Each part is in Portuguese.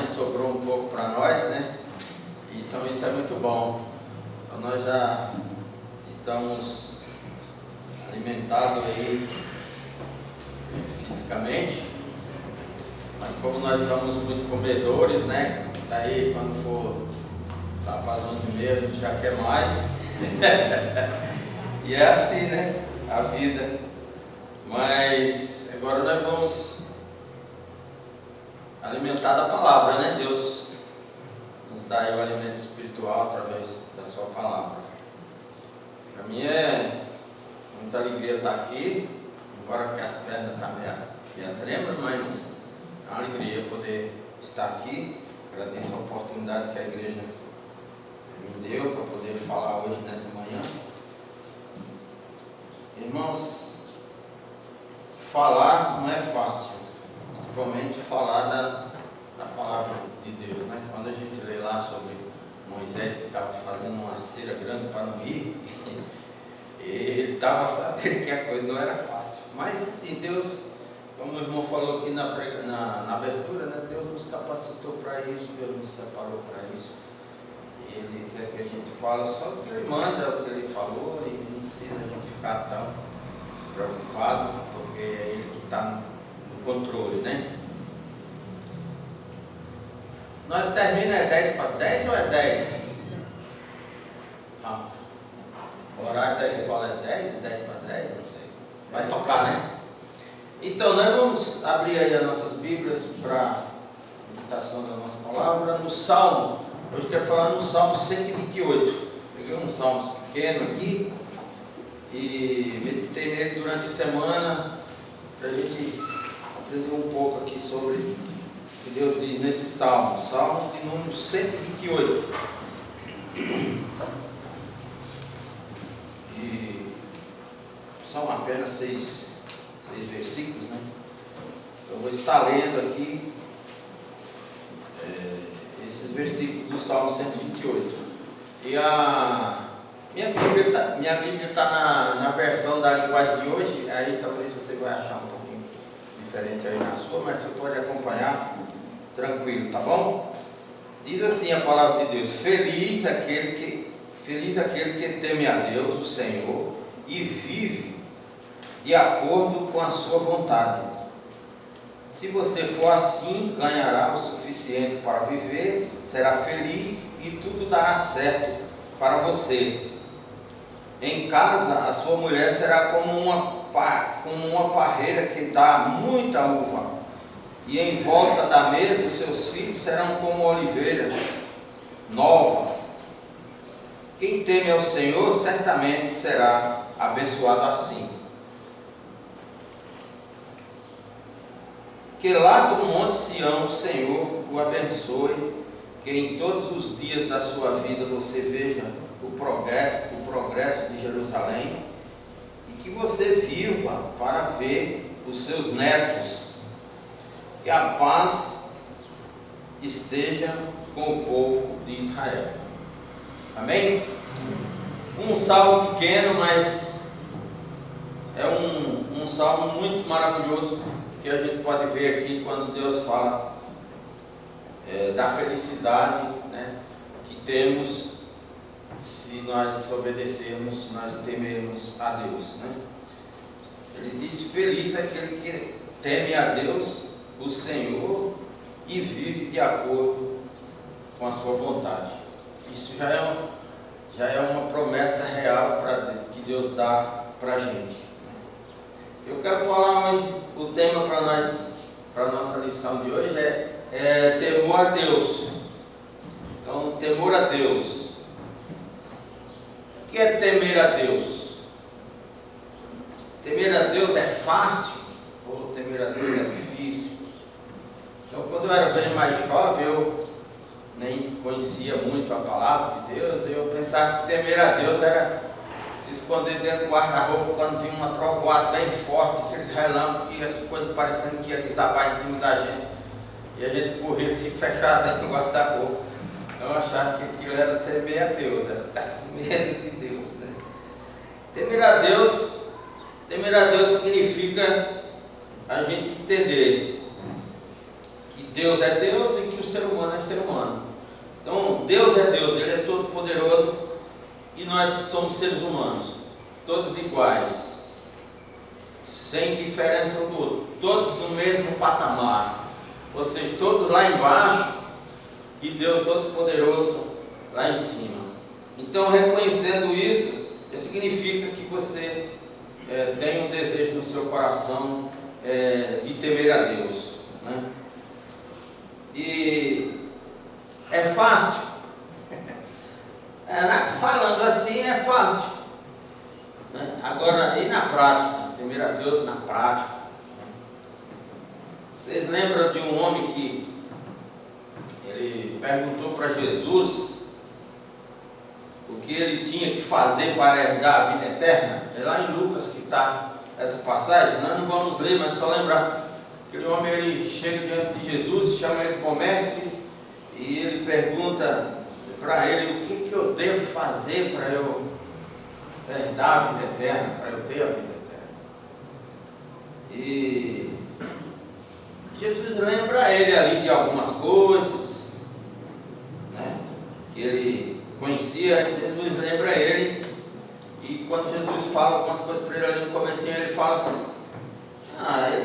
mas sobrou um pouco para nós, né? Então isso é muito bom. Então nós já estamos alimentados aí fisicamente, mas como nós somos muito comedores, né? Daí quando for lá para as 11h30 a gente já quer mais. E é assim, né? A vida. Mas agora nós vamos alimentar da palavra, né? Deus nos dá aí o alimento espiritual através da sua palavra. Para mim é muita alegria estar aqui, embora que as pernas estão meio trêmulas, mas é uma alegria poder estar aqui. Agradeço a oportunidade que a igreja me deu para poder falar hoje nessa manhã. Irmãos, falar não é fácil, principalmente falar da palavra de Deus, né? Quando a gente lê lá sobre Moisés que estava fazendo uma cera grande para não ir, ele estava sabendo que a coisa não era fácil, mas assim, Deus, como o irmão falou aqui na abertura, né? Deus nos capacitou para isso, Deus nos separou para isso. Ele quer que a gente fale só o que Ele manda, o que Ele falou, e não precisa a gente ficar tão preocupado, porque é Ele que está no controle, né? Nós termina é 10 para as 10 ou é 10? Rafa, o horário da escola é 10 para 10, não sei. Vai tocar, né? Então nós vamos abrir aí as nossas Bíblias para a meditação da nossa palavra no Salmo. Hoje eu quero falar no Salmo 128. Peguei um salmo pequeno aqui e meditei nele durante a semana para a gente aprender um pouco aqui sobre o que Deus diz nesse salmo. Salmo de número 128. E são apenas seis versículos, né? Eu vou estar lendo aqui esses versículos do Salmo 128. E a minha Bíblia está na versão da linguagem de hoje, aí talvez você vai achar um pouquinho diferente aí na sua, mas você pode acompanhar tranquilo, tá bom? Diz assim a palavra de Deus: Feliz aquele que teme a Deus, o Senhor, e vive de acordo com a sua vontade. Se você for assim, ganhará o suficiente para viver, será feliz e tudo dará certo para você. Em casa, a sua mulher será como uma parreira que dá muita uva, e em volta da mesa os seus filhos serão como oliveiras novas. Quem teme ao Senhor certamente será abençoado assim. Que lá do monte Sião o Senhor o abençoe, que em todos os dias da sua vida você veja o progresso de Jerusalém, e que você viva para ver os seus netos. Que a paz esteja com o povo de Israel. Amém? Um salmo pequeno, mas é um salmo muito maravilhoso, que a gente pode ver aqui quando Deus fala da felicidade, né, que temos se nós obedecermos, nós temermos a Deus, né? Ele diz: feliz aquele que teme a Deus, o Senhor, e vive de acordo com a sua vontade. Isso já é uma promessa real que Deus dá para a gente. Eu quero falar hoje, o tema para a nossa lição de hoje é temor a Deus. Então, temor a Deus. O que é temer a Deus? Temer a Deus é fácil ou temer a Deus é difícil? Então, quando eu era bem mais jovem, eu nem conhecia muito a palavra de Deus, eu pensava que temer a Deus era se esconder dentro do guarda-roupa quando vinha uma trovoada bem forte, aqueles relâmpagos e as coisas parecendo que ia desabar em cima da gente, e a gente corria se fechar dentro do guarda-roupa. Então eu achava que aquilo era temer a Deus, era estar com medo de Deus, né? Temer a Deus significa a gente entender que Deus é Deus e que o ser humano é ser humano. Então, Deus é Deus, Ele é todo poderoso e nós somos seres humanos, todos iguais, sem diferença um do outro, todos no mesmo patamar, ou seja, todos lá embaixo e Deus todo poderoso lá em cima. Então, reconhecendo isso significa que você tem um desejo no seu coração de temer a Deus, né? E é fácil? Falando assim é fácil, né? Agora, e na prática? Temer a Deus na prática, né? Vocês lembram de um homem que ele perguntou para Jesus o que ele tinha que fazer para herdar a vida eterna? É lá em Lucas que está essa passagem. Nós não vamos ler, mas só lembrar. Aquele homem, ele chega diante de Jesus, chama ele como mestre, e ele pergunta para ele: o que eu devo fazer para eu herdar a vida eterna, para eu ter a vida eterna? E Jesus lembra ele ali de algumas coisas, né, que ele conhecia. Jesus lembra ele, e quando Jesus fala algumas coisas para ele ali no comecinho, ele fala assim: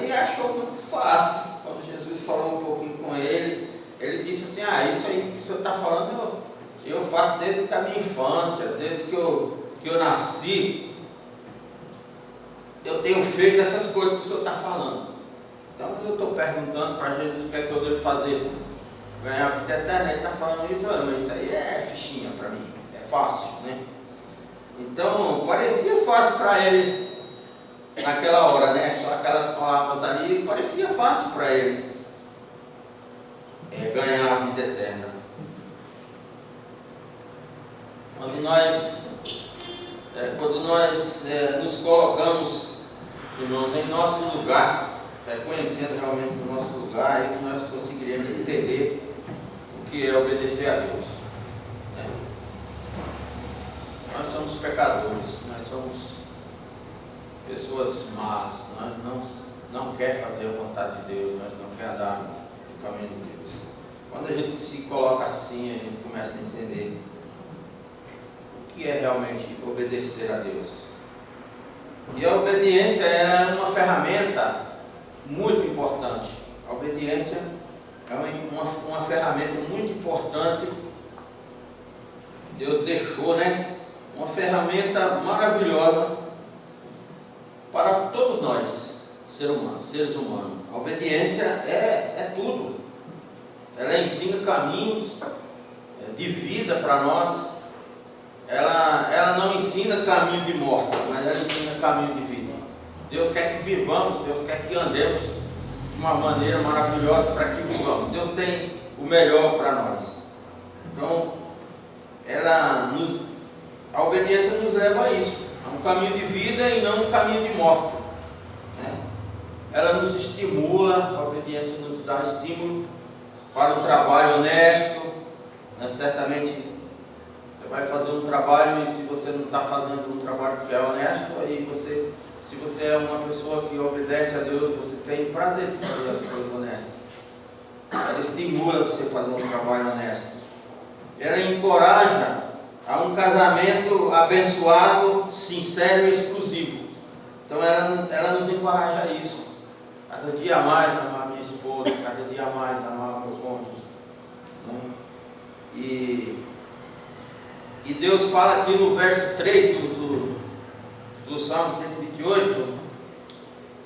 ele achou muito fácil. Quando Jesus falou um pouquinho com ele, ele disse assim: isso aí que o senhor está falando, eu faço desde a minha infância, desde que eu nasci, eu tenho feito essas coisas que o senhor está falando. Então eu estou perguntando para Jesus o que é que eu devo fazer, ganhar a vida eterna. Ele está falando isso, mas isso aí é fichinha para mim, é fácil, né? Então parecia fácil para ele naquela hora, né? Só aquelas palavras ali, parecia fácil para ele ganhar a vida eterna. Quando nós nos colocamos, irmãos, em nosso lugar, reconhecendo realmente o nosso lugar, aí que nós conseguiremos entender o que é obedecer a Deus, né? Nós somos pecadores, nós somos pessoas más, nós não quer fazer a vontade de Deus, nós não quer andar no caminho de Deus. Quando a gente se coloca assim, a gente começa a entender o que é realmente obedecer a Deus. E a obediência é uma ferramenta muito importante. A obediência é uma ferramenta muito importante. Deus deixou, né? Uma ferramenta maravilhosa para todos nós, seres humanos. A obediência é tudo. Ela ensina caminhos de vida para nós. Ela não ensina caminho de morte, mas ela ensina caminho de vida. Deus quer que vivamos, Deus quer que andemos de uma maneira maravilhosa para que vivamos. Deus tem o melhor para nós. Então, a obediência nos leva a isso, a um caminho de vida e não um caminho de morte, né? Ela nos estimula, a obediência nos dá estímulo para um trabalho honesto, né? Certamente você vai fazer um trabalho e se você não está fazendo um trabalho que é honesto, aí se você é uma pessoa que obedece a Deus, você tem prazer de fazer as coisas honestas. Ela estimula você a fazer um trabalho honesto. Ela encoraja a um casamento abençoado, sincero e exclusivo. Então ela nos encoraja a isso. Cada dia mais amar minha esposa, cada dia mais amar o meu cônjuge, né? E Deus fala aqui no verso 3 do Salmo 128,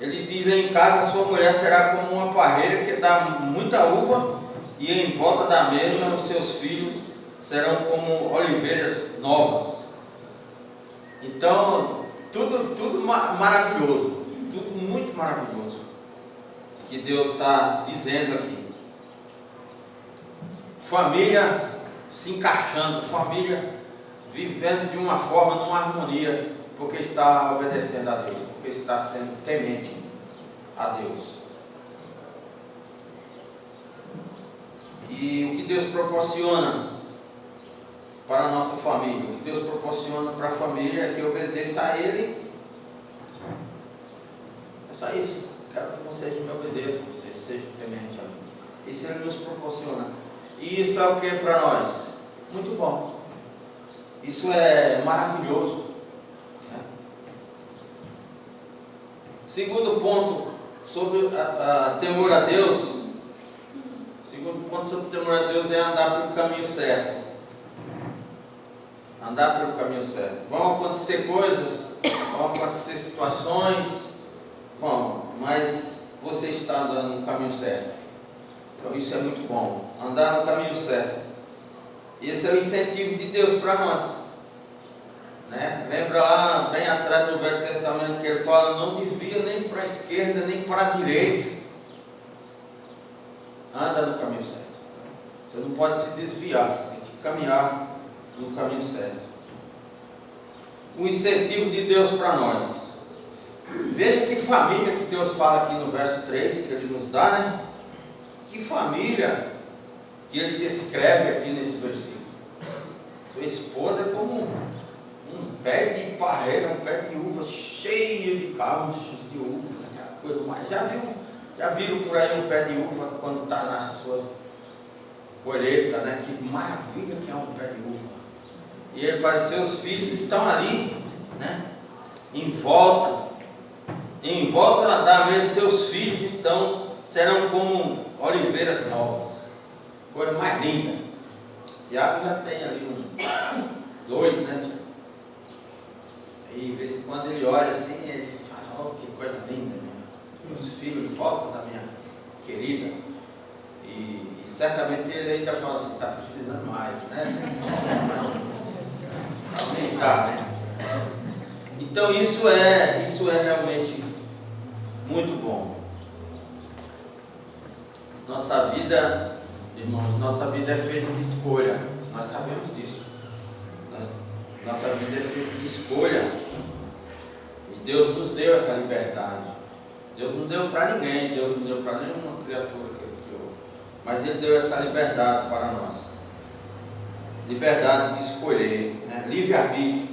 ele diz: em casa sua mulher será como uma parreira que dá muita uva, e em volta da mesa os seus filhos serão como oliveiras novas. Então, tudo maravilhoso, tudo muito maravilhoso que Deus está dizendo aqui. Família se encaixando, família vivendo de uma forma, numa harmonia, porque está obedecendo a Deus, porque está sendo temente a Deus. E o que Deus proporciona para a nossa família, o que Deus proporciona para a família é que obedeça a Ele. É só isso. Quero que vocês me obedeçam, vocês sejam temente a mim. Isso Ele nos proporciona. E isso é o que para nós? Muito bom. Isso é maravilhoso. Né? Segundo ponto sobre a temor a Deus. Segundo ponto sobre temor a Deus é andar pelo caminho certo. Andar pelo caminho certo. Vão acontecer coisas, vão acontecer situações, mas você está andando no caminho certo. Então isso é muito bom. Andar no caminho certo. Esse é o incentivo de Deus para nós. Né? Lembra lá, bem atrás do Velho Testamento, que Ele fala, não desvia nem para a esquerda, nem para a direita. Anda no caminho certo. Você não pode se desviar, você tem que caminhar no caminho certo. O incentivo de Deus para nós. Veja que família que Deus fala aqui no verso 3, que Ele nos dá, né? Que família que Ele descreve aqui nesse versículo. Sua esposa é como um pé de parreira, um pé de uva cheio de cachos de uvas, aquela coisa mais. Já viram por aí um pé de uva quando está na sua colheita, né? Que maravilha que é um pé de uva. E Ele faz, seus filhos estão ali, né? Em volta da mesa, seus filhos serão como oliveiras novas. Coisa mais linda. Tiago já tem ali dois, né? E de vez em quando ele olha assim, ele fala, oh, que coisa linda, meus filhos em volta da minha querida. E certamente ele ainda fala assim, está precisando mais, né? Aumentar, né? Então isso é realmente muito bom. Nossa vida, irmãos, nossa vida é feita de escolha. Nós sabemos disso. Nossa vida é feita de escolha. E Deus nos deu essa liberdade. Deus não deu para ninguém, Deus não deu para nenhuma criatura que Ele criou. Mas Ele deu essa liberdade para nós. Liberdade de escolher, né? Livre-arbítrio.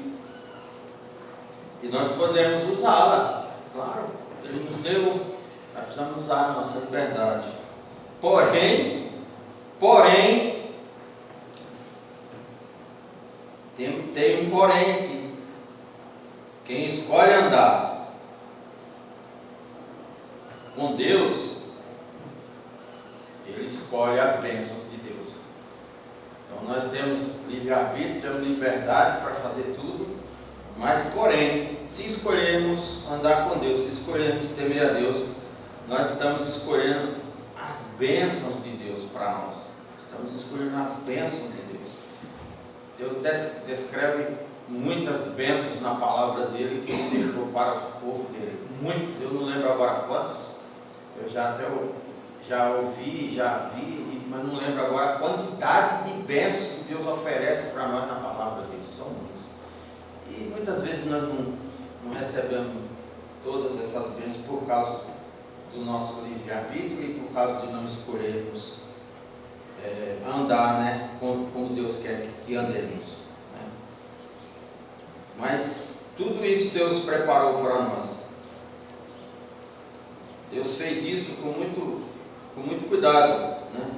E nós podemos usá-la, claro. Ele nos deu, nós precisamos usar a nossa liberdade. Porém, tem um porém aqui. Quem escolhe andar com Deus, ele escolhe as bênçãos de Deus. Então nós temos livre-arbítrio, temos liberdade para fazer tudo, mas porém, se escolhermos andar com Deus, se escolhermos temer a Deus, nós estamos escolhendo as bênçãos de Deus para nós. Estamos escolhendo as bênçãos de Deus. Deus descreve muitas bênçãos na palavra dele que ele deixou para o povo dele. Muitas, eu não lembro agora quantas. Eu já ouvi, já vi, mas não lembro agora a quantidade de bênçãos que Deus oferece para nós na palavra dele. São muitas. E muitas vezes nós não recebemos todas essas bênçãos por causa do nosso livre-arbítrio e por causa de não escolhermos andar, né, como Deus quer que andemos. Né? Mas tudo isso Deus preparou para nós. Deus fez isso com muito cuidado, né?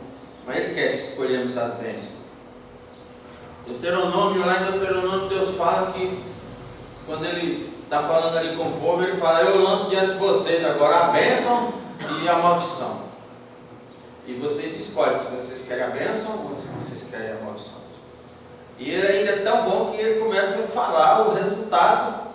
Mas Ele quer que escolhemos as bênçãos. Deuteronômio, lá em Deuteronômio, Deus fala que quando Ele está falando ali com o povo, Ele fala, eu lanço diante de vocês agora a bênção e a maldição. E vocês escolhem se vocês querem a bênção ou se vocês querem a maldição. E Ele ainda é tão bom que Ele começa a falar o resultado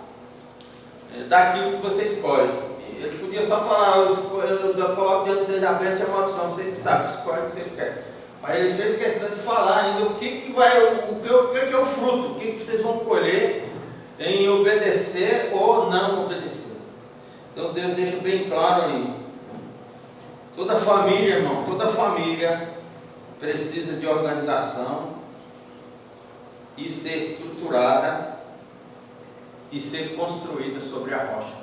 daquilo que você escolhe. Ele podia só falar, eu coloco diante de vocês a bênção e a maldição, vocês que sabem, escolhem o que vocês querem. Mas Ele fez questão de falar ainda o que é o fruto, o que vocês vão colher em obedecer ou não obedecer. Então Deus deixa bem claro ali. Toda família, irmão, toda família precisa de organização e ser estruturada e ser construída sobre a rocha,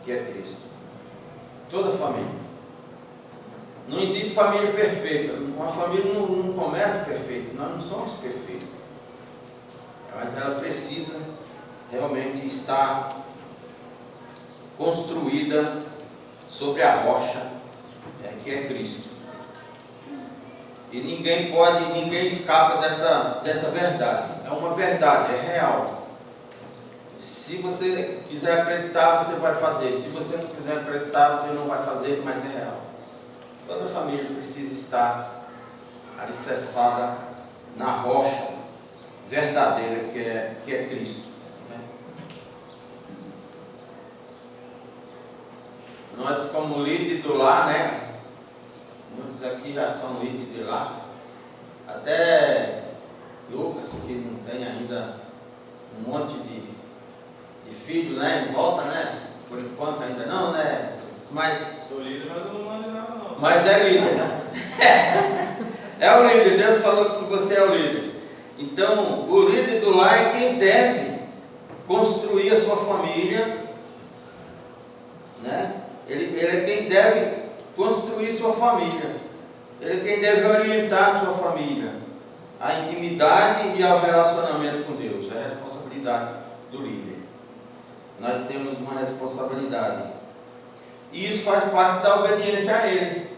que é Cristo. Toda família. Não existe família perfeita. Uma família não começa perfeita. Nós não somos perfeitos. Mas ela precisa realmente estar construída sobre a rocha, que é Cristo. E ninguém escapa dessa verdade. É uma verdade, é real. Se você quiser acreditar, você vai fazer. Se você não quiser acreditar, você não vai fazer, mas é real. Toda família precisa estar alicerçada na rocha verdadeira que é Cristo. Né? Nós, como líderes do lar, né? Muitos aqui já são líderes de lar. Até Lucas, que não tem ainda um monte de filho, né? Em volta, né? Por enquanto ainda não, né? Mas sou líder, mas eu não mando nada, não. Mas é líder. É o líder. Deus falou que você é o líder. Então, o líder do lar é quem deve construir a sua família, né? Ele é quem deve construir sua família. Ele é quem deve orientar a sua família à intimidade e ao relacionamento com Deus. É a responsabilidade do líder. Nós temos uma responsabilidade. E isso faz parte da obediência a Ele.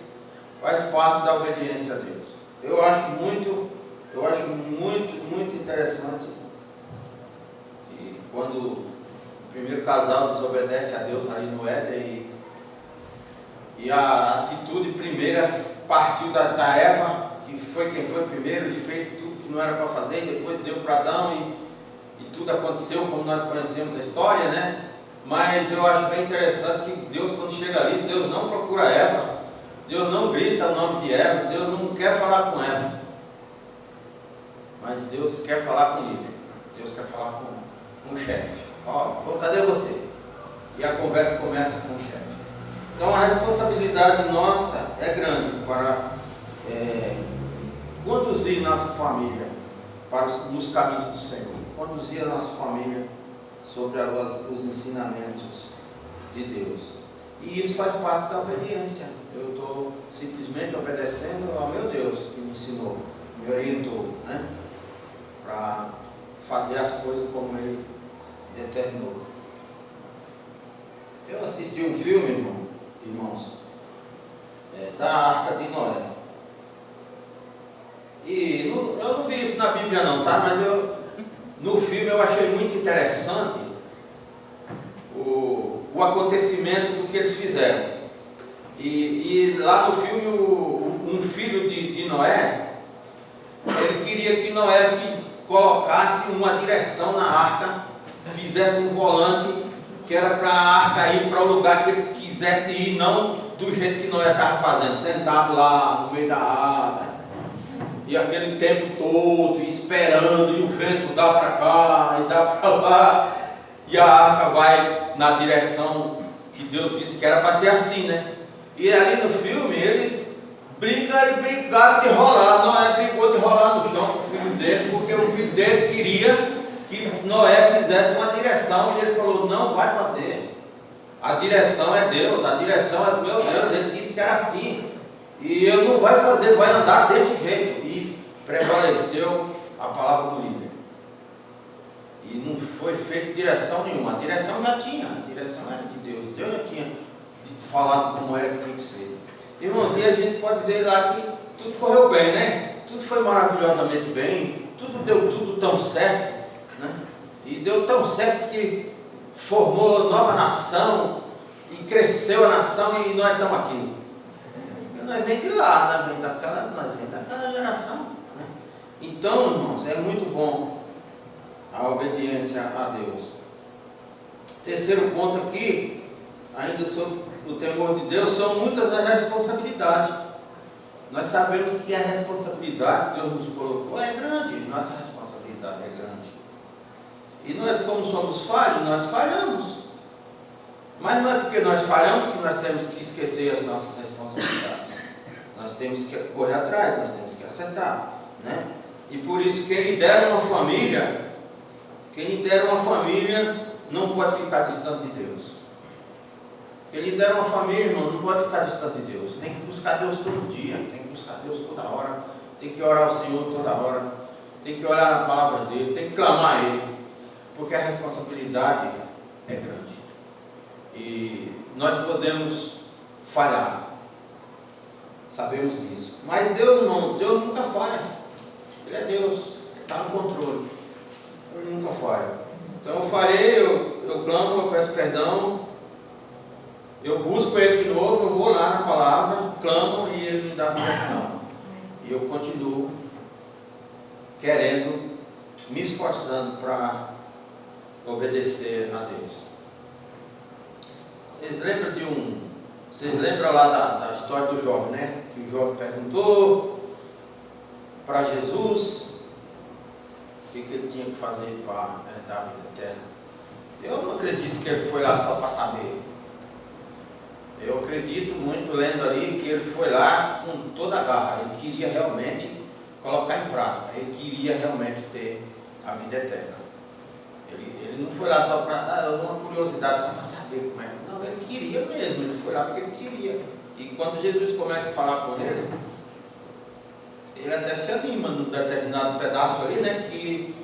Faz parte da obediência a Deus. Eu acho muito interessante que quando o primeiro casal desobedece a Deus ali no Éden e a atitude primeira partiu da Eva, que foi quem foi primeiro e fez tudo que não era para fazer, e depois deu para Adão e tudo aconteceu como nós conhecemos a história, né? Mas eu acho bem interessante que Deus, quando chega ali, Deus não procura Eva, Deus não grita o nome de Eva, Deus não quer falar com Eva, mas Deus quer falar com o líder, Deus quer falar com o chefe. Ó, cadê você? E a conversa começa com o chefe. Então a responsabilidade nossa é grande para conduzir nossa família nos caminhos do Senhor, conduzir a nossa família sobre os ensinamentos de Deus. E isso faz parte da obediência. Eu estou simplesmente obedecendo ao meu Deus que me ensinou, me orientou, né? Para fazer as coisas como Ele determinou. Eu assisti um filme, irmãos, da Arca de Noé. E eu não vi isso na Bíblia não, tá? Mas no filme eu achei muito interessante o acontecimento do que eles fizeram. E lá no filme, um filho de Noé, ele queria que Noé colocasse uma direção na arca, fizesse um volante, que era para a arca ir para o lugar que eles quisessem ir, não do jeito que Noé estava fazendo, sentado lá no meio da água, e aquele tempo todo, esperando, e o vento dá para cá, e dá para lá, e a arca vai na direção que Deus disse que era para ser assim, né? E ali no filme, eles brigaram de rolar. Noé brigou de rolar no chão com o filho dele, porque o filho dele queria que Noé fizesse uma direção, e ele falou, não vai fazer. A direção é Deus, a direção é do meu Deus, ele disse que era assim. E ele não vai fazer, vai andar desse jeito. E prevaleceu a palavra do líder. E não foi feita direção nenhuma. A direção já tinha, a direção era de Deus. Deus já tinha falado como era que tinha que ser. Irmãos, e a gente pode ver lá que tudo correu bem, né? Tudo foi maravilhosamente bem, tudo deu tudo tão certo, né? E deu tão certo que formou nova nação e cresceu a nação e nós estamos aqui. E nós vem de lá, nós vem daquela geração, né? Então, irmãos, é muito bom a obediência a Deus. Terceiro ponto aqui, ainda sobre o temor de Deus, são muitas as responsabilidades. Nós sabemos que a responsabilidade que Deus nos colocou é grande, nossa responsabilidade é grande. E nós, como somos falhos, nós falhamos. Mas não é porque nós falhamos que nós temos que esquecer as nossas responsabilidades. Nós temos que correr atrás, nós temos que acertar, né? E por isso quem lidera uma família não pode ficar distante de Deus. Quem lidera uma família, irmão, não pode ficar distante de Deus. Tem que buscar Deus todo dia, tem que buscar Deus toda hora, tem que orar ao Senhor toda hora, tem que orar na palavra dele, tem que clamar a Ele, porque a responsabilidade é grande. E nós podemos falhar. sabemos disso. Mas Deus não, Deus nunca falha. Ele é Deus, Ele está no controle. Ele nunca falha. Então eu falei, eu clamo, eu peço perdão, eu busco Ele de novo, eu vou lá na palavra, clamo e Ele me dá direção. E eu continuo querendo, me esforçando para obedecer a Deus. Vocês lembram lá da história do jovem, né? Que o jovem perguntou para Jesus o que ele tinha que fazer para herdar a vida eterna. Eu não acredito que ele foi lá só para saber. Eu acredito muito, lendo ali, que ele foi lá com toda a garra. Ele queria realmente colocar em prática. Ele queria realmente ter a vida eterna. Ele não foi lá só para uma curiosidade, só para saber como é. Não, ele queria mesmo. Ele foi lá porque ele queria. E quando Jesus começa a falar com ele, ele até se anima num determinado pedaço ali, né? Que,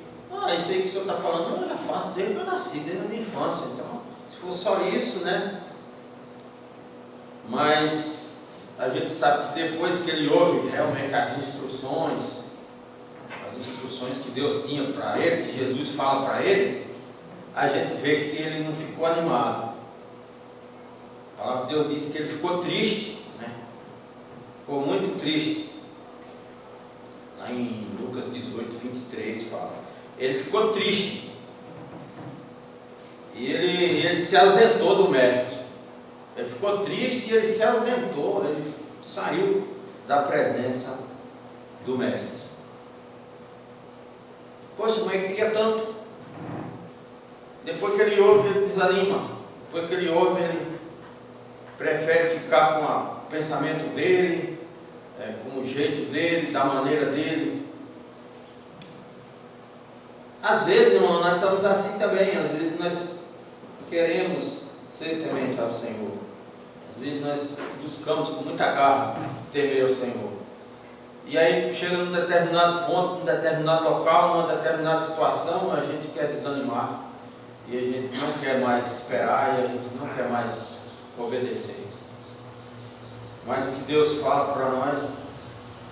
isso aí que o senhor está falando, eu já faço desde que eu nasci, desde a minha infância. Então, se for só isso, né? Mas a gente sabe que depois que ele ouve realmente as instruções que Deus tinha para ele, que Jesus fala para ele, a gente vê que ele não ficou animado. A palavra de Deus diz que ele ficou triste, né? Ficou muito triste. Lá em Lucas 18, 23 fala. Ele ficou triste. E ele se ausentou do mestre. Ele ficou triste e ele se ausentou. Ele saiu da presença do mestre. Poxa, mas ele queria tanto. Depois que ele ouve, ele desanima. Depois que ele ouve, ele prefere ficar com o pensamento dele, com o jeito dele, da maneira dele. Às vezes, irmão, nós estamos assim também. Às vezes nós queremos ser temente ao Senhor. Às vezes nós buscamos com muita garra temer ao Senhor. E aí chega num determinado ponto, num determinado local, numa determinada situação, a gente quer desanimar. E a gente não quer mais esperar, e a gente não quer mais obedecer. Mas o que Deus fala para nós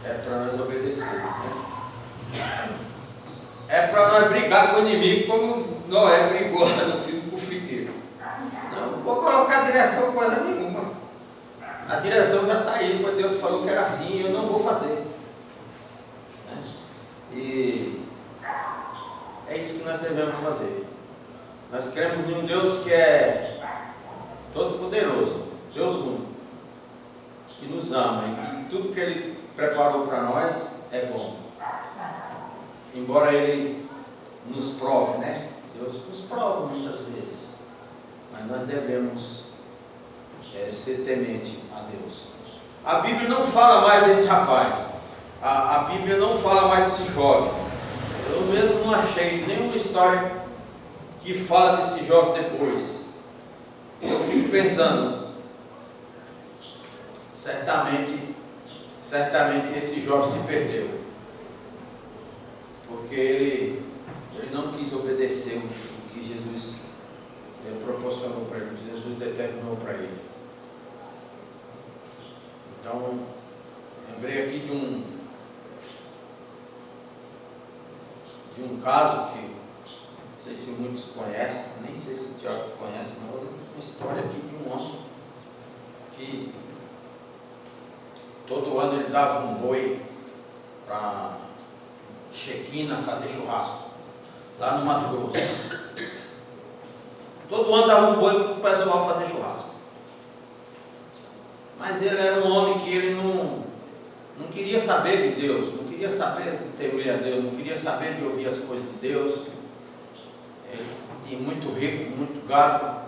é para nós obedecer, né? É para nós brigar com o inimigo como Noé brigou lá no filho com o figueiro. Não vou colocar direção coisa nenhuma. A direção já está aí, foi Deus que falou que era assim, e eu não vou fazer. E é isso que nós devemos fazer. Nós cremos em um Deus que é todo-poderoso, Deus único, que nos ama e que tudo que Ele preparou para nós é bom. Embora Ele nos prove, né? Deus nos prova muitas vezes, mas nós devemos ser temente a Deus. A Bíblia não fala mais desse rapaz, a Bíblia não fala mais desse jovem. Eu mesmo não achei nenhuma história que fala desse jovem depois. Eu fico pensando, certamente esse jovem se perdeu, porque ele não quis obedecer o que Jesus proporcionou para ele, o que Jesus determinou para ele. Então, lembrei aqui de um caso que não sei se muitos conhecem, nem sei se o Tiago conhece, mas uma história aqui de um homem que todo ano ele dava um boi para Chequina fazer churrasco, lá no Mato Grosso. Todo ano dava um boi para o pessoal fazer churrasco. Mas ele era um homem que ele não queria saber de Deus, não queria saber de temer a Deus, não queria saber de ouvir as coisas de Deus. E muito rico, muito gado.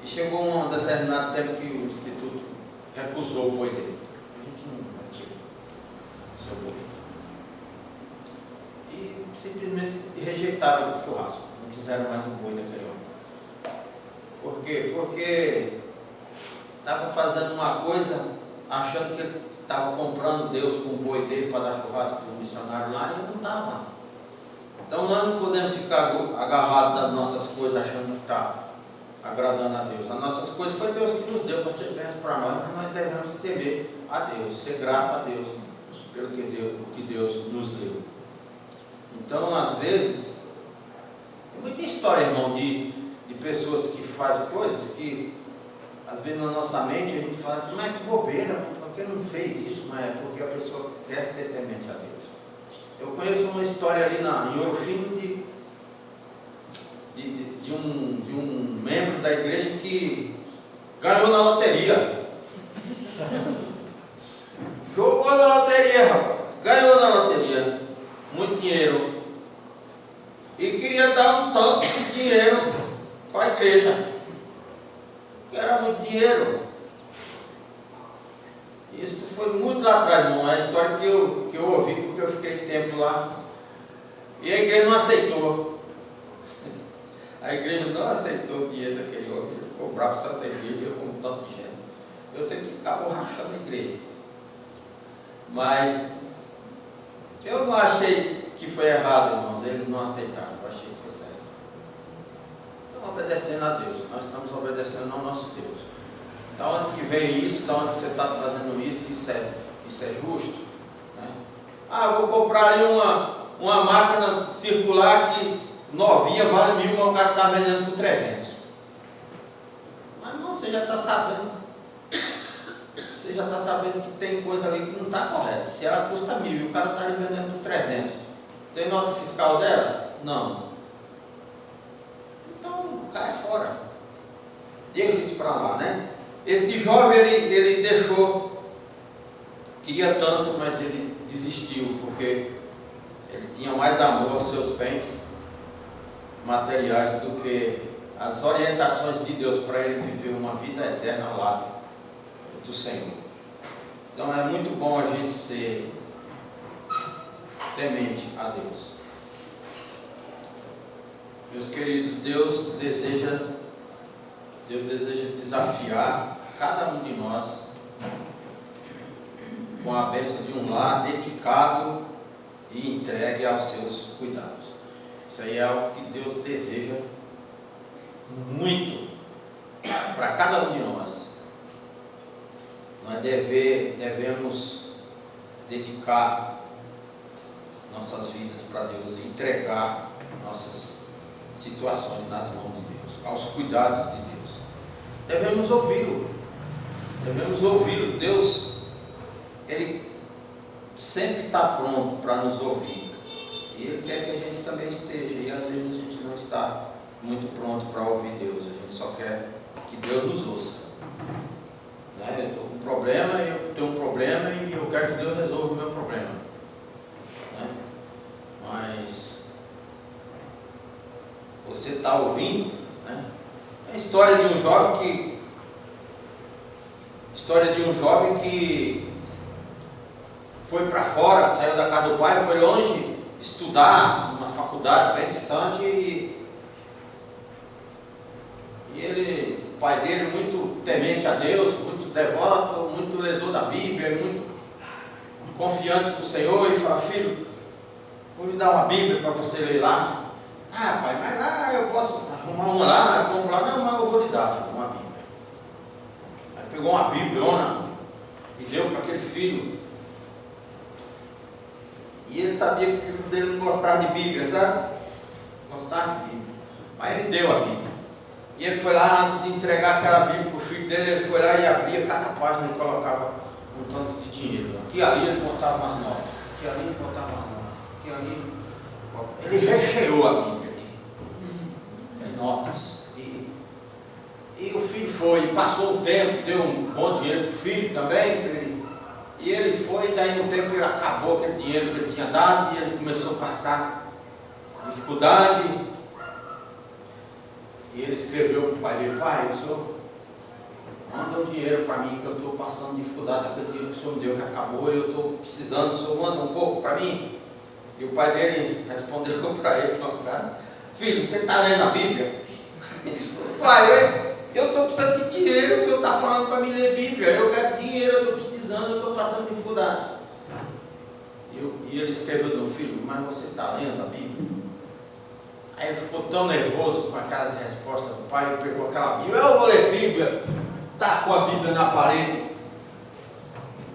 E chegou um determinado tempo que o instituto recusou o boi dele. A gente não vai ter seu boi. E simplesmente rejeitaram o churrasco. Não quiseram mais um boi daquele homem. Por quê? Porque estava fazendo uma coisa, achando que ele estava comprando Deus com o boi dele para dar churrasco para o missionário lá, e ele não estava. Então nós não podemos ficar agarrados nas nossas coisas achando que está agradando a Deus. As nossas coisas foi Deus que nos deu para ser bênção para nós, mas nós devemos temer a Deus, ser grato a Deus pelo que Deus nos deu. Então, às vezes, tem muita história, irmão, de pessoas que fazem coisas que, às vezes, na nossa mente a gente fala assim, mas que bobeira, por que não fez isso? Mas é porque a pessoa quer ser temente a Deus. Eu conheço uma história ali em Ouro Fino de um membro da igreja que ganhou na loteria. Jogou na loteria, rapaz. Ganhou na loteria. Muito dinheiro. E queria dar um tanto de dinheiro para a igreja. Que era muito dinheiro. Isso foi muito lá atrás, irmão. É uma história que eu ouvi porque eu fiquei tempo lá. E a igreja não aceitou. A igreja não aceitou o dinheiro daquele homem. Ele ficou bravo só da igreja, eu com um tanto de gente. Eu sei que acabou rachando a igreja. Mas eu não achei que foi errado, irmãos. Eles não aceitaram. Eu achei que foi certo. Estão obedecendo a Deus. Nós estamos obedecendo ao nosso Deus. Da onde que vem isso? Da onde que você está trazendo isso? Isso é justo? Né? Vou comprar ali uma máquina circular que novinha vale 1.000, mas o cara está vendendo por 300. Mas não, você já está sabendo. Você já está sabendo que tem coisa ali que não está correta. Se ela custa 1.000 e o cara está lhe vendendo por 300, tem nota fiscal dela? Não. Então, cai fora. Deixa isso para lá, né? Este jovem, ele deixou, queria tanto, mas ele desistiu, porque ele tinha mais amor aos seus bens materiais do que as orientações de Deus para ele viver uma vida eterna ao lado do Senhor. Então é muito bom a gente ser temente a Deus. Meus queridos, Deus deseja desafiar cada um de nós com a bênção de um lar dedicado e entregue aos seus cuidados. Isso aí é o que Deus deseja muito para cada um de nós. Nós devemos dedicar nossas vidas para Deus e entregar nossas situações nas mãos de Deus, aos cuidados de Deus. Devemos ouvi-lo. Deus, Ele sempre está pronto para nos ouvir. E Ele quer que a gente também esteja. E às vezes a gente não está muito pronto para ouvir Deus. A gente só quer que Deus nos ouça. Né? Eu estou com um problema, eu tenho um problema e eu quero que Deus resolva o meu problema. Né? Mas você está ouvindo? Né? É a história de um jovem que foi para fora, saiu da casa do pai, foi longe estudar numa faculdade bem distante e o pai dele muito temente a Deus, muito devoto, muito ledor da Bíblia, muito confiante no Senhor, e fala: filho, vou lhe dar uma Bíblia para você ler lá. Pai, mas lá eu posso arrumar uma lá, eu compro lá. Não, mas eu vou lhe dar, filho, uma Bíblia. Aí pegou uma Bíblia e deu para aquele filho. E ele sabia que o filho dele não gostava de Bíblia, sabe? Gostava de Bíblia. Mas ele deu a Bíblia. E ele foi lá, antes de entregar aquela Bíblia para o filho dele, ele foi lá e abria cada página e colocava um tanto de dinheiro. Aqui e ali ele botava umas notas. Aqui e ali ele botava uma nota. Aqui e ali. Ele recheou a Bíblia de notas. E o filho foi, passou um tempo, deu um bom dinheiro para o filho também. E ele foi, e daí um tempo ele acabou aquele dinheiro que ele tinha dado, e ele começou a passar dificuldade. E ele escreveu para o pai dele: pai, o senhor manda um dinheiro para mim, que eu estou passando dificuldade, aquele dinheiro que o senhor me deu já acabou, e eu estou precisando, o senhor manda um pouco para mim? E o pai dele respondeu para ele: filho, você está lendo a Bíblia? Ele falou: pai, eu estou precisando de dinheiro, o senhor está falando para mim ler Bíblia, eu quero dinheiro, eu estou precisando, eu estou passando dificuldade. E ele escreveu: meu filho, mas você está lendo a Bíblia? Aí ele ficou tão nervoso com aquelas respostas do pai, ele pegou aquela Bíblia, eu vou ler Bíblia, tacou a Bíblia na parede.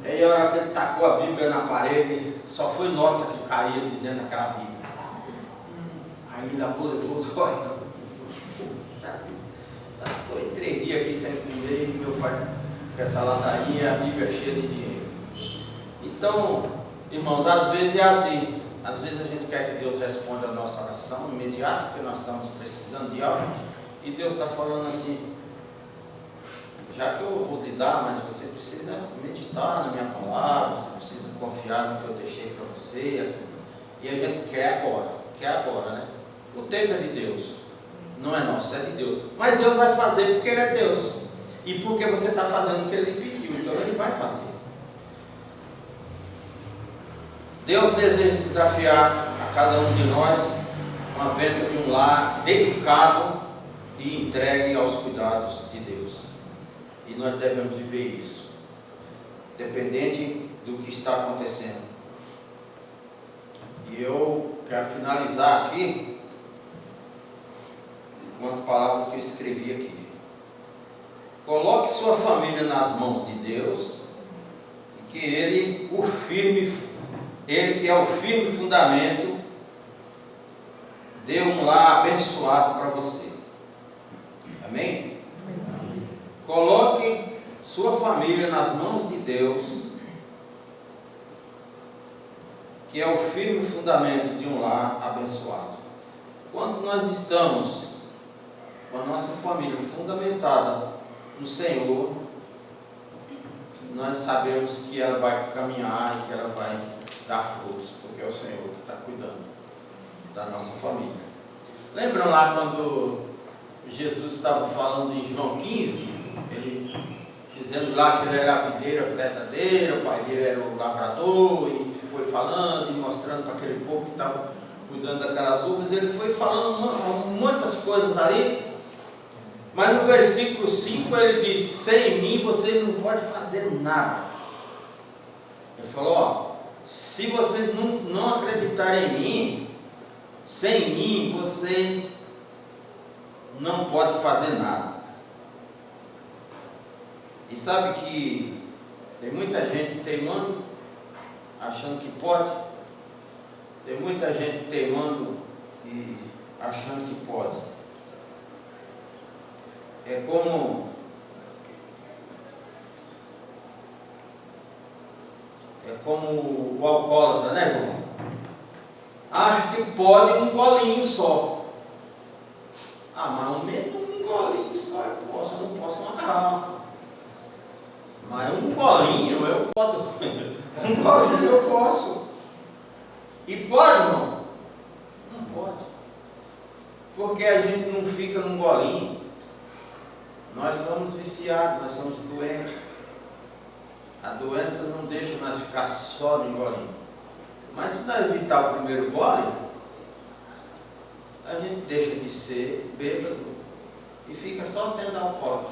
Aí a hora que ele tacou a Bíblia na parede, só foi nota que caía de dentro daquela Bíblia. Aí ele apoderou os olhos. Estou em 3 dias aqui sem comer e meu pai com essa ladainha e a Bíblia cheia de dinheiro. Então, irmãos, às vezes é assim. Às vezes a gente quer que Deus responda a nossa oração imediata, porque nós estamos precisando de algo, e Deus está falando assim, já que eu vou lhe dar, mas você precisa meditar na minha palavra, você precisa confiar no que eu deixei para você, e a gente quer agora, né? O tempo é de Deus, não é nosso, é de Deus, mas Deus vai fazer porque Ele é Deus, e porque você está fazendo o que Ele pediu, então Ele vai fazer. Deus deseja desafiar a cada um de nós uma bênção de um lar dedicado e entregue aos cuidados de Deus. E nós devemos viver isso, dependente do que está acontecendo. E eu quero finalizar aqui com as palavras que eu escrevi aqui. Coloque sua família nas mãos de Deus, e que Ele que é o firme fundamento, dê um lar abençoado para você. Amém? Amém? Coloque sua família nas mãos de Deus, que é o firme fundamento de um lar abençoado. Quando nós estamos com a nossa família fundamentada no Senhor, nós sabemos que ela vai caminhar e que ela vai dar frutos, porque é o Senhor que está cuidando da nossa família. Lembram lá quando Jesus estava falando em João 15, ele dizendo lá que ele era a videira verdadeira, o pai dele era o lavrador, e foi falando e mostrando para aquele povo que estava cuidando daquelas uvas, ele foi falando muitas coisas ali, mas no versículo 5 ele diz: sem mim vocês não podem fazer nada. Ele falou: ó, se vocês não acreditarem em mim, sem mim vocês não podem fazer nada. E sabe que tem muita gente teimando, achando que pode, tem muita gente teimando e achando que pode. É como o alcoólatra, né, irmão? Acha que pode um golinho só. Ah, mas um golinho só eu não posso uma garrafa. Mas um golinho eu posso. Um golinho eu posso. E pode, irmão? Não pode. Porque a gente não fica num golinho. Nós somos viciados, nós somos doentes. A doença não deixa nós ficar só no golinho. Mas se nós evitar o primeiro gole, a gente deixa de ser bêbado e fica só sendo alcoólatra,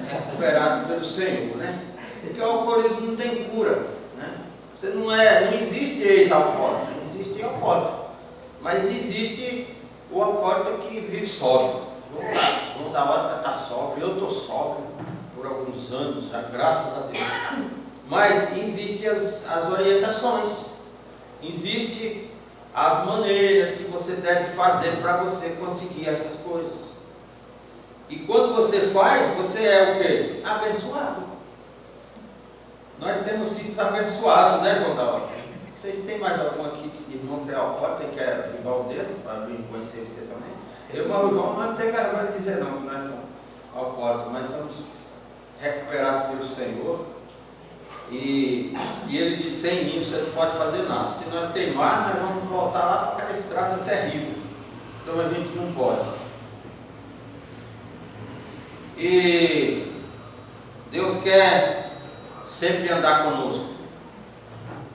recuperado pelo Senhor, né? Porque o alcoolismo não tem cura, né? Você não existe ex-alcoólatra, existe alcoólatra, mas existe o alcoólatra que vive sóbrio. Vamos dar hora para estar sóbrio. Eu estou sóbrio por alguns anos, já, graças a Deus. Mas existem as orientações, existem as maneiras que você deve fazer para você conseguir essas coisas. E quando você faz, você é o quê? Abençoado. Nós temos sido abençoados, né, Gondal? Vocês têm mais algum aqui de irmão que é alcoólatra e quer ligar o dedo para vir conhecer você também? Eu, mas o João não tem vergonha de dizer não, que nós somos alcoólatras, nós somos recuperados pelo Senhor. E ele disse: sem mim você não pode fazer nada. Se nós teimar, nós vamos voltar lá para aquela estrada terrível. Então a gente não pode. E Deus quer sempre andar conosco.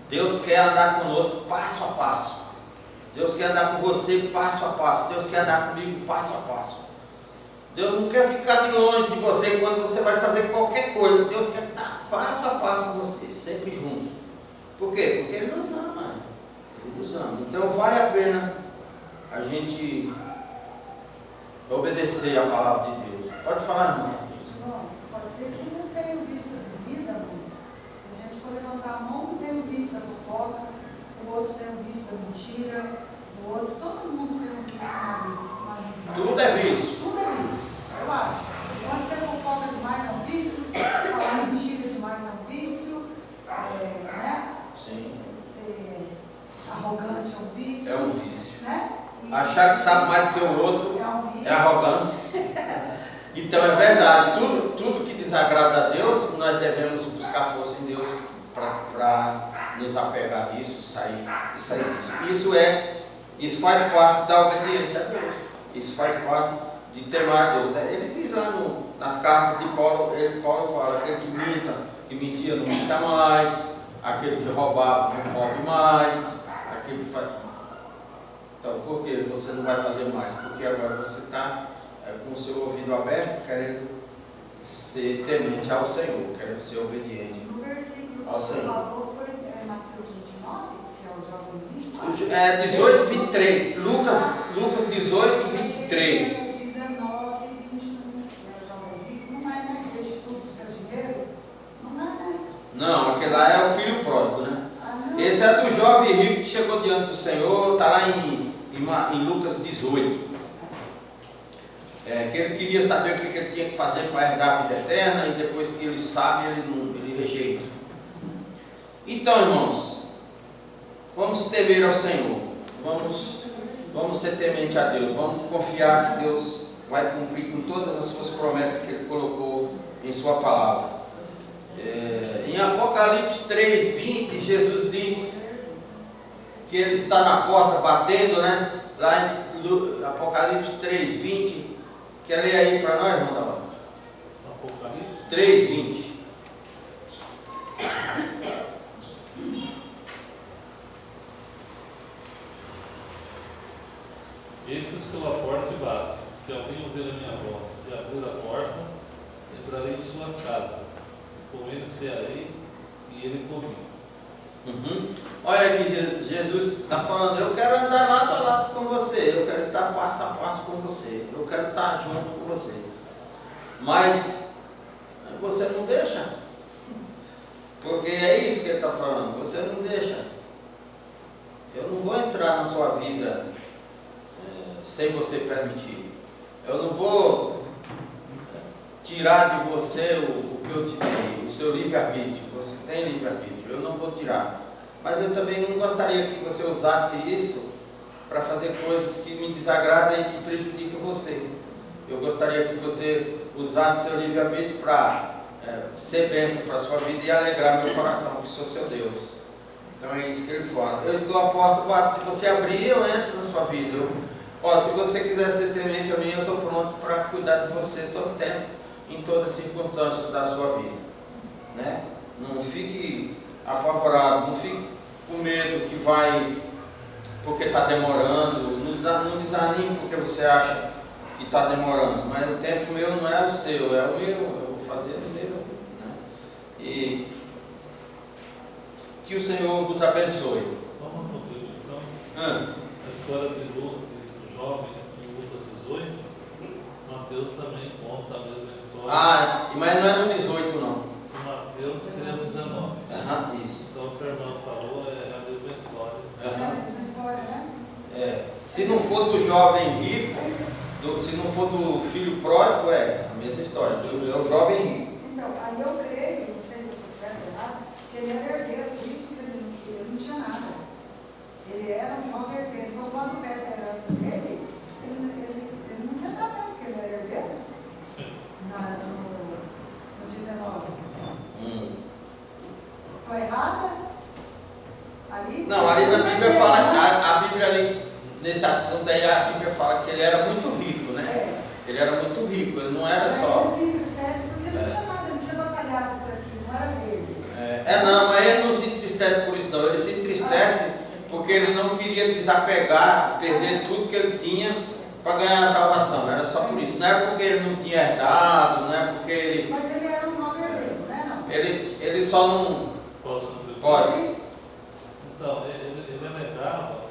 Deus quer andar conosco passo a passo. Deus quer andar com você passo a passo. Deus quer andar comigo passo a passo. Deus não quer ficar de longe de você quando você vai fazer qualquer coisa. Deus quer estar passo a passo com você, sempre junto. Por quê? Porque Ele nos ama. Ele nos ama. Então vale a pena a gente obedecer a palavra de Deus. Pode falar, irmão. Bom, pode ser que não tenha visto a vida, mas se a gente for levantar a mão, não tenha visto a fofoca, o outro tenha visto a mentira, o outro, todo mundo tem visto uma vida. Tudo é vício. Tudo é vício, eu acho. Quando você fofoca demais é um vício, falar mentira demais é um vício, né? Sim. Ser arrogante é um vício. É um vício. Né? Achar que sabe mais do que o outro é um vício. é arrogância. Então é verdade, tudo que desagrada a Deus, nós devemos buscar força em Deus para nos apegar disso, sair disso. Isso faz parte da obediência a Deus. Isso faz parte de temar Deus. Né? Ele diz lá nas cartas de Paulo, Paulo fala, aquele que mentia não minta mais, aquele que roubava não roube mais, aquele que faz. Então, por que você não vai fazer mais? Porque agora você está com o seu ouvido aberto, querendo ser temente ao Senhor, querendo ser obediente No versículo que ao você Senhor. falou foi Mateus 29, que é o jovem rico. 18, 23. Lucas 18, 23. 19, 21. É o jovem rico. Não é, né? Que deixe tudo o seu dinheiro. Não é, né? Não, aquele lá é o filho pródigo, né? Não. Esse é do jovem rico que chegou diante do Senhor, está lá em Lucas 18. Que ele queria saber o que ele tinha que fazer para herdar a vida eterna, e depois que ele sabe, ele rejeita. Então, irmãos, vamos temer ao Senhor, vamos ser temente a Deus, vamos confiar que Deus vai cumprir com todas as suas promessas que Ele colocou em Sua palavra. Em Apocalipse 3:20, Jesus diz que Ele está na porta batendo, né? Lá em Apocalipse 3:20. Quer ler aí para nós, irmão Davi? Apocalipse 3:20. Eis que estou à porta e bato. Se alguém ouvir a minha voz e abrir a porta, entrarei em sua casa, com ele cearei e ele comigo. Olha aqui, Jesus está falando, eu quero andar lado a lado com você, eu quero estar passo a passo com você, eu quero estar junto com você. Mas você não deixa. Porque é isso que ele está falando, você não deixa. Eu não vou entrar na sua vida sem você permitir. Eu não vou tirar de você o que eu te dei, o seu livre-arbítrio. Você tem livre-arbítrio, eu não vou tirar. Mas eu também não gostaria que você usasse isso para fazer coisas que me desagradam e que prejudicam você. Eu gostaria que você usasse seu livre-arbítrio para ser bênção para a sua vida e alegrar meu coração, que sou seu Deus. Então é isso que ele fala. Eu estou à porta, bato. Se você abrir, eu entro na sua vida. Se você quiser ser temente a mim, eu estou pronto para cuidar de você todo o tempo, em todas as circunstâncias da sua vida. Né? Não fique apavorado, não fique com medo que vai, porque está demorando, não desanime porque você acha que está demorando, mas o tempo meu não é o seu, é o meu, eu vou fazer o meu. Né? E que o Senhor vos abençoe. Só uma contribuição. A história do jovem em Lucas 18, Mateus também conta a mesma história. Mas não é no 18 não. Mateus seria 19. Isso. Então o que a irmã falou é a mesma história. É a mesma história, né? Se não for do jovem rico, se não for do filho pródigo, é a mesma história. É o jovem rico. Então, aí eu creio, não sei se eu estou certo ou errado, que ele era herdeiro, por isso que ele não tinha nada. Ele era um jovem herdeiro. Então, quando pede a herança dele, ele não quer dar mesmo, porque ele era herdeiro. No 19. Estou errada? Não, ali na Bíblia fala, a Bíblia ali, nesse assunto aí, a Bíblia fala que ele era muito rico, né? Ele era muito rico, ele não era só. Ele se entristece porque ele não tinha nada, ele não tinha batalhado por aquilo, não era dele. Não, mas ele não se entristece por isso não, ele se entristece porque ele não queria desapegar, perder tudo que ele tinha para ganhar a salvação, era só por isso, não era porque ele não tinha herdado, não é porque ele... Mas ele era um jovem herdeiro, né? Não. Ele só não... Posso contribuir? Pode. Então, ele alegava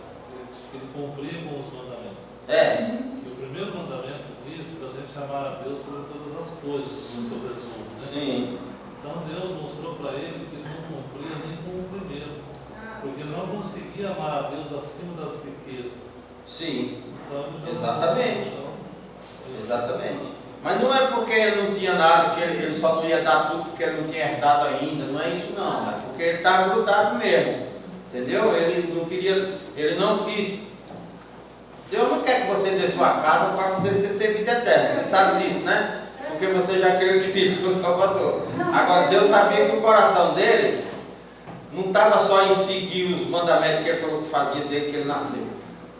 que ele cumpria com os mandamentos. E o primeiro mandamento diz para a gente amar a Deus sobre todas as coisas, sobre resumo, né? Sim. Então Deus mostrou para ele que ele não cumpria nem com o primeiro, porque ele não conseguia amar a Deus acima das riquezas. Sim. Então, ele não- Exatamente. Então, Exatamente. Mas não é porque ele não tinha nada, que ele só não ia dar tudo porque ele não tinha herdado ainda, não é isso não, é porque ele está grudado mesmo, entendeu? Ele não queria, ele não quis. Deus não quer que você dê sua casa para poder você ter vida eterna, você sabe disso, né? Porque você já creu em Cristo como Salvador. Agora Deus sabia que o coração dele não estava só em seguir os mandamentos que ele falou que fazia desde que ele nasceu.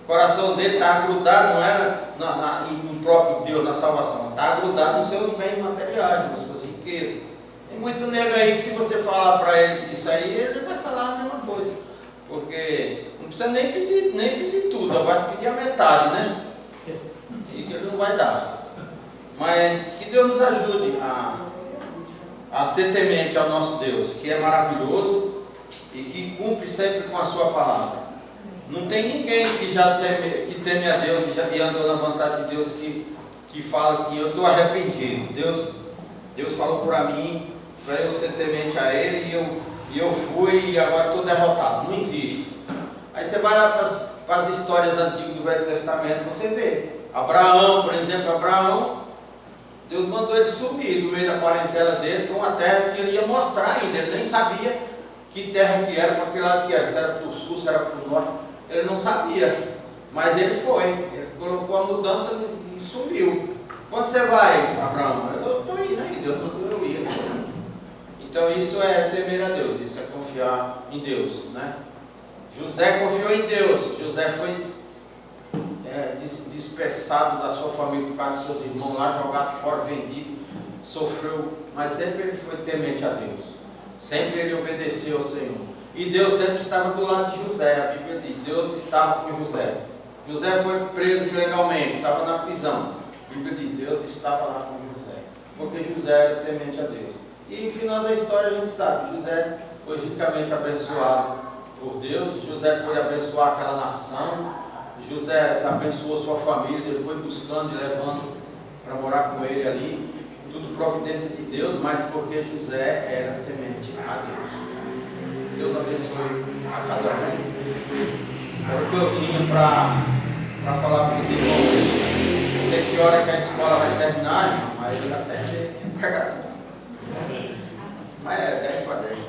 O coração dele estava grudado, não era no próprio Deus, na salvação, estava grudado nos seus bens materiais, nas suas riquezas. Tem muito nego aí que se você falar para ele isso aí, ele vai falar a mesma coisa. Porque não precisa nem pedir tudo, basta pedir a metade, né? E que ele não vai dar. Mas que Deus nos ajude a ser temente ao nosso Deus, que é maravilhoso e que cumpre sempre com a sua palavra. Não tem ninguém que teme a Deus e andou na vontade de Deus que fala assim, eu estou arrependido. Deus falou para mim, para eu ser temente a Ele, e eu fui e agora estou derrotado. Não existe. Aí você vai lá para as histórias antigas do Velho Testamento, você vê. Abraão, por exemplo, Deus mandou ele sumir no meio da parentela dele para uma terra que ele ia mostrar ainda. Ele nem sabia que terra que era, para que lado que era, se era para o sul, se era para o norte. Ele não sabia, mas ele foi. Ele colocou a mudança e sumiu. Quando você vai, Abraão? Eu estou indo aí, Deus mandou eu ir. Então isso é temer a Deus, isso é confiar em Deus, né? José confiou em Deus. José foi dispersado da sua família por causa dos seus irmãos lá, jogado fora, vendido, sofreu, mas sempre ele foi temente a Deus, sempre ele obedeceu ao Senhor, e Deus sempre estava do lado de José. A Bíblia diz, Deus estava com José. José foi preso ilegalmente, estava na prisão. A Bíblia diz, Deus estava lá com José, porque José era temente a Deus. E no final da história a gente sabe, José foi ricamente abençoado por Deus. José pôde abençoar aquela nação. José abençoou sua família, depois buscando e levando para morar com ele ali. Tudo providência de Deus, mas porque José era temente a Deus. Deus abençoe a cada um. Era o que eu tinha para falar para os irmãos. Não sei que hora que a escola vai terminar, mas eu já terminei a pregação. Mas é 10 para 10.